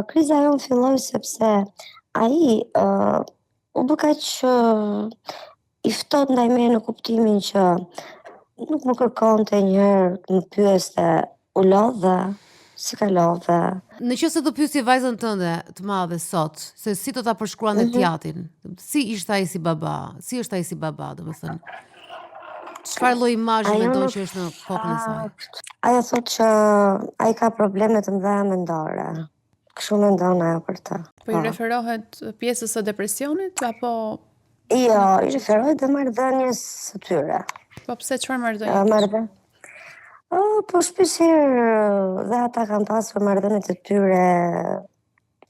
Speaker 2: Kriza jonë filloi sepse ai u bë kaq i ftohtë ndaj meje në kuptimin që nuk më kërkonte njëherë, më pyeste, u lodhe, si ka lodhe.
Speaker 1: Nëse do pyesje vajzën tënde të madhe sot, se si do ta përshkruante djatin, si ishte ai si baba, si është ai si baba, domethënë. Çfarë lloj imazhi mendon që është në kokën e saj?
Speaker 2: Ajo thotë që ai ka probleme të mëdha mendore. Kështu mendon ajo për të.
Speaker 3: Po i referohet pjesës së depresionit apo
Speaker 2: Jo, i referohet dhe marrëdhënies së tyre.
Speaker 3: Po pse çfarë marrëdhënie?
Speaker 2: Po shpeshherë dhe ata kanë pasur marrëdhënie të tyre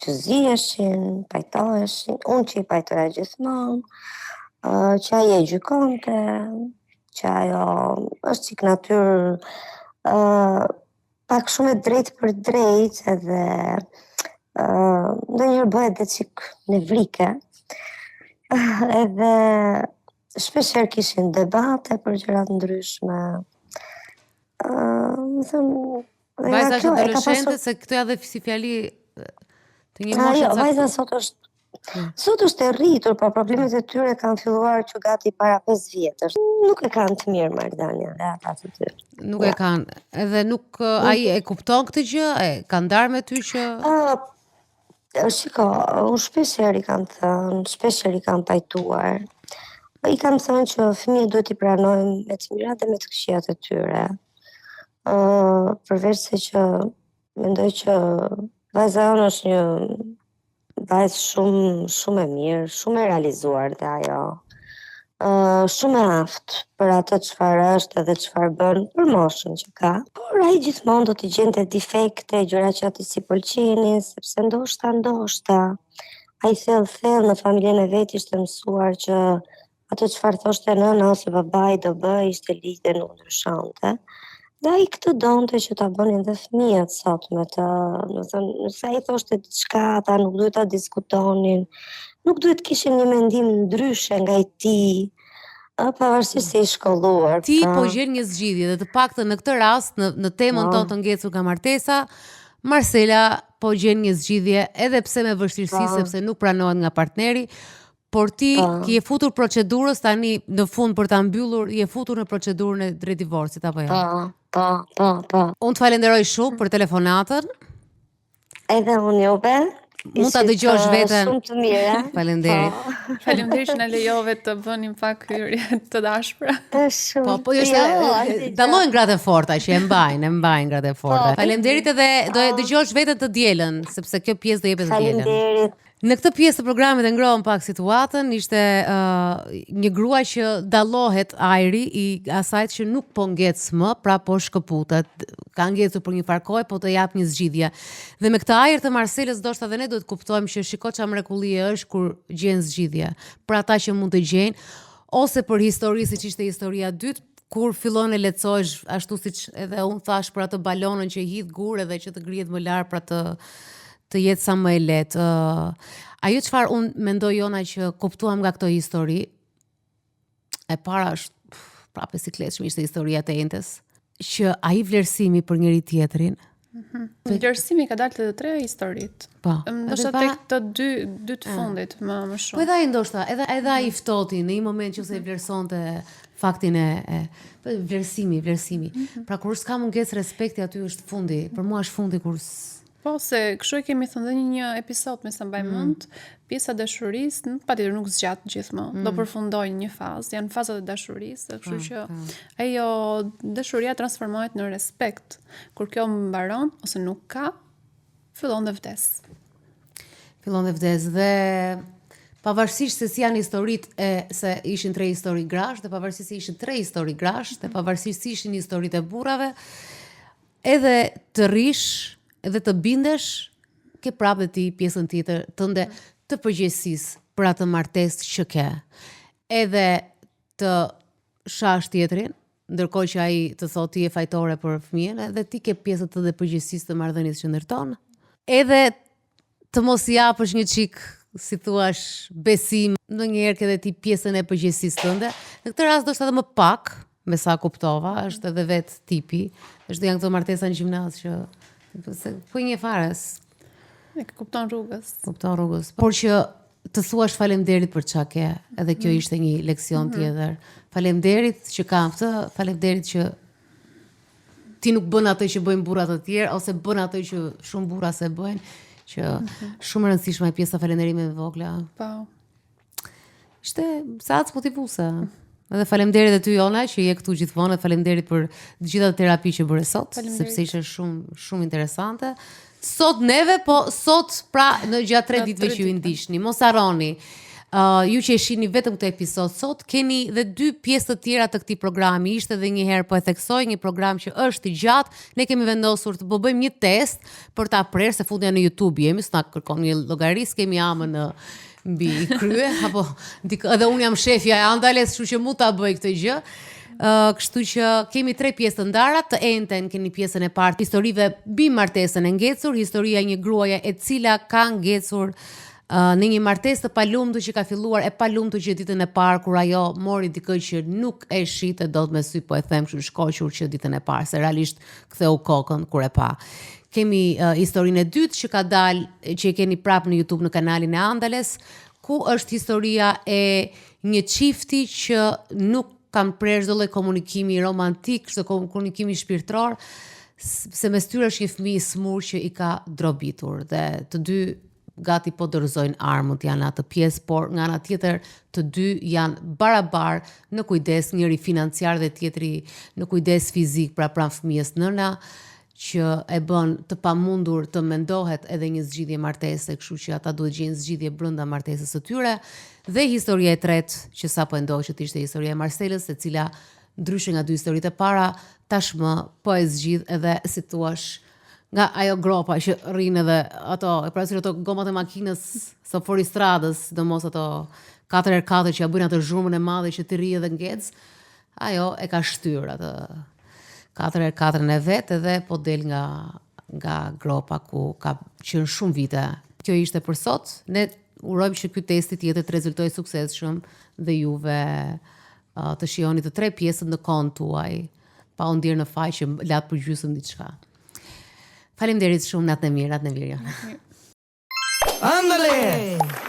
Speaker 2: që ziheshin, pajtoheshin, unë që i pajtoja gjithmonë, që ai e gjykonte, që ajo është çik natyrë pak shumë e drejtë për drejtë edhe ndonjëherë bëhet dhe çik nevrike. Edhe shpeshherë kishin debate për gjëra të ndryshme. Më thënë...
Speaker 1: Vajza është adoleshente, se këto ja dhe si fjali të një moshë
Speaker 2: Jo, vajza sot është e rritur, por problemet e tyre kanë filluar që gati para 5 vjetësh. Nuk e kanë të mirë marrëdhënien dhe ata të dy.
Speaker 1: Nuk e kanë. Edhe nuk ai e kupton këtë gjë, e ka ndarë me ty që
Speaker 2: shiko, unë shpeshherë i kam thënë, shpeshherë i kam pajtuar. I kam thënë që fëmijët duhet i pranojmë me të mirat dhe me të këqijat e tyre. Përveç se që mendoj që vajza jonë është një vajzë shumë e mirë, shumë e realizuar dhe ajo. Shumë e aftë për atë çfarë është edhe çfarë bën për moshën që ka. Por ai gjithmonë do t'i gjente defekte, gjëra që atij si pëlqenin, sepse ndoshta ai thellë në familjen e vet ishte mësuar që atë çfarë thoshte nëna ose babai do bëj, ishte ligj dhe nuk ndryshonte. Dhe ai këtë donte që ta bënin dhe fëmijët sot me të, do thënë, nëse ai thoshte diçka, ata nuk duhet ta diskutonin, nuk duhet kishin një mendim ndryshe nga i tij, pavarësisht se i shkolluar.
Speaker 1: Ti po gjen një zgjidhje dhe të paktën në këtë rast, në temën tonë të ngecur nga martesa, Marcela po gjen një zgjidhje edhe pse me vështirësi, sepse nuk pranohet nga partneri, por ti ki je futur procedurës tani në fund për ta mbyllur, je futur në procedurën e drejt divorcit apo jo?
Speaker 2: Po.
Speaker 1: Unë të falenderoj shumë për telefonatën.
Speaker 2: Edhe unë juve.
Speaker 1: mund ta dëgjosh veten.
Speaker 2: Shumë të mirë.
Speaker 1: Faleminderit.
Speaker 3: Faleminderit që na lejove të bënim pak hyrje të dashura.
Speaker 2: Shumë.
Speaker 1: Po jo dallojnë gratë e forta që e mbajnë gratë e forta. Faleminderit edhe do e dëgjosh veten të dielën, sepse kjo pjesë do jepet dielën.
Speaker 2: Faleminderit.
Speaker 1: Në këtë pjesë të programit e ngrohëm pak situatën, ishte një grua që dallohet ajri i asajt që nuk po ngec më, pra po shkëputet, ka ngecur për një farkoj, po të jap një zgjidhje. Dhe me këtë ajër të Marselës ndoshta edhe ne duhet kuptojmë që shiko çfarë mrekullie është kur gjen zgjidhje. Për ata që mund të gjejnë, ose për histori siç ishte historia e dytë, kur fillon e lexohesh ashtu siç edhe unë thash për atë balonën që hidh gur edhe që të ngrihet më lart pra të jetë sa më e lehtë. Ajo çfarë unë mendoj Jona që kuptuam nga këto histori, e para është prapë sikletshme ishte historia e Entës, që ai vlerësimi për njëri tjetrin.
Speaker 3: Vlerësimi ka dalë të treja historitë.
Speaker 1: Po.
Speaker 3: Ndoshta tek të dy të fundit më
Speaker 1: Po
Speaker 3: shumë.
Speaker 1: edhe ai ndoshta, edhe ai ftoti në një moment që se i vlerësonte faktin e vlerësimi. Pra kur s'ka mungesë respekti aty është fundi. Për mua është fundi kur
Speaker 3: Po, se kështu e kemi thënë dhe një episod me sa mbaj mend, pjesa dashurisë patjetër nuk zgjat gjithmonë. Do përfundojnë një fazë, janë fazat e dashurisë, kështu që ajo dashuria transformohet në respekt. Kur kjo mbaron ose nuk ka, fillon dhe vdes.
Speaker 1: Dhe pavarësisht se si janë historitë se ishin 3 histori grash, dhe pavarësisht se ishin 3 histori grash, dhe pavarësisht se ishin historitë e burrave, edhe të rish edhe të bindesh, ke prapë dhe ti pjesën tjetër tënde të përgjegjësisë për atë martesë që ke. Edhe të shash tjetrin, ndërkohë që ai të thotë ti je fajtore për fëmijën, edhe ti ke pjesën tënde përgjegjësisë të marrëdhënies që ndërton. Edhe të mos i japësh një çik, si thuash, besim, ndonjëherë ke edhe ti pjesën e përgjegjësisë tënde. Në këtë rast do të edhe më pak, me sa kuptova, është edhe vet tipi, është janë këto martesa në gjimnaz që po një farës.
Speaker 3: E kupton rrugës.
Speaker 1: Por që të thuash faleminderit për çka ke, edhe kjo ishte një leksion tjetër. Faleminderit që kam këtë, faleminderit që ti nuk bën atë që bëjnë burrat të tjerë, ose bën atë që shumë burra se bëjnë, që shumë e rëndësishme e pjesa falënderimeve vogla.
Speaker 3: Po.
Speaker 1: Ishte sa motivuese. Edhe faleminderit e ty Jona që je këtu gjithmonë, faleminderit për të gjitha terapi që bëre sot, sepse ishte shumë interesante. Sot neve, po sot pra në gjatë 3 ditëve që ju ndiqni. Mos harroni. Ju që e shihni vetëm këtë episod sot, keni dhe 2 pjesë të tjera të këtij programi. Ishte edhe një herë po e theksoj, një program që është i gjatë. Ne kemi vendosur të bëjmë një test për ta prerë se fundja në YouTube jemi, s'na kërkon një llogaris, kemi amën në mbi krye, apo edhe unë jam shefja e Andales, kështu që mund ta bëj këtë gjë. Kështu që kemi 3 pjesë të ndara, të enten keni pjesën e parë, historive mbi martesën e ngecur, historia e një gruaje e cila ka ngecur në një martesë të palumtur që ka filluar e palumtur që ditën e parë kur ajo mori dikë që nuk e shite dot me sy, po e them kështu shkoqur që ditën e parë, se realisht ktheu kokën kur e pa. Kemi historinë e dytë që ka dalë, që e keni prapë në YouTube në kanalin e Andales, ku është historia e një çifti që nuk kanë prerë çdo lloj komunikimi romantik, çdo komunikimi shpirtëror, se mes tyre është një fëmijë i smur që i ka drobitur dhe të dy gati po dorëzojnë armët, janë atë pjesë, por nga ana tjetër të dy janë barabar në kujdes, njëri financiar dhe tjetri në kujdes fizik pranë fëmijës. Nëna që e bën të pamundur të mendohet edhe një zgjidhje martese, kështu që ata duhet gjejnë zgjidhje brenda martesës së tyre. Dhe historia e tretë që sapo e ndoqët ishte historia e Marselës, e cila ndryshe nga 2 historitë e para, tashmë po e zgjidh edhe si thua nga ajo gropa që rrinë edhe ato, e parasysh ato gomat e makinës së foristradës, domos ato 4x4 që ja bëjnë atë zhurmën e madhe që ti rri edhe ngec, ajo e ka shtyr atë 4x4 e vet edhe po del nga gropa ku ka qenë shumë vite. Kjo ishte për sot. Ne urojmë që ky testi të jetë të rezultojë suksesshëm dhe juve të shihoni të 3 pjesët në kohën tuaj, pa u ndier në faj që lat për gjysmë diçka. Faleminderit shumë, natë e mirë, Jona.
Speaker 4: Ándale.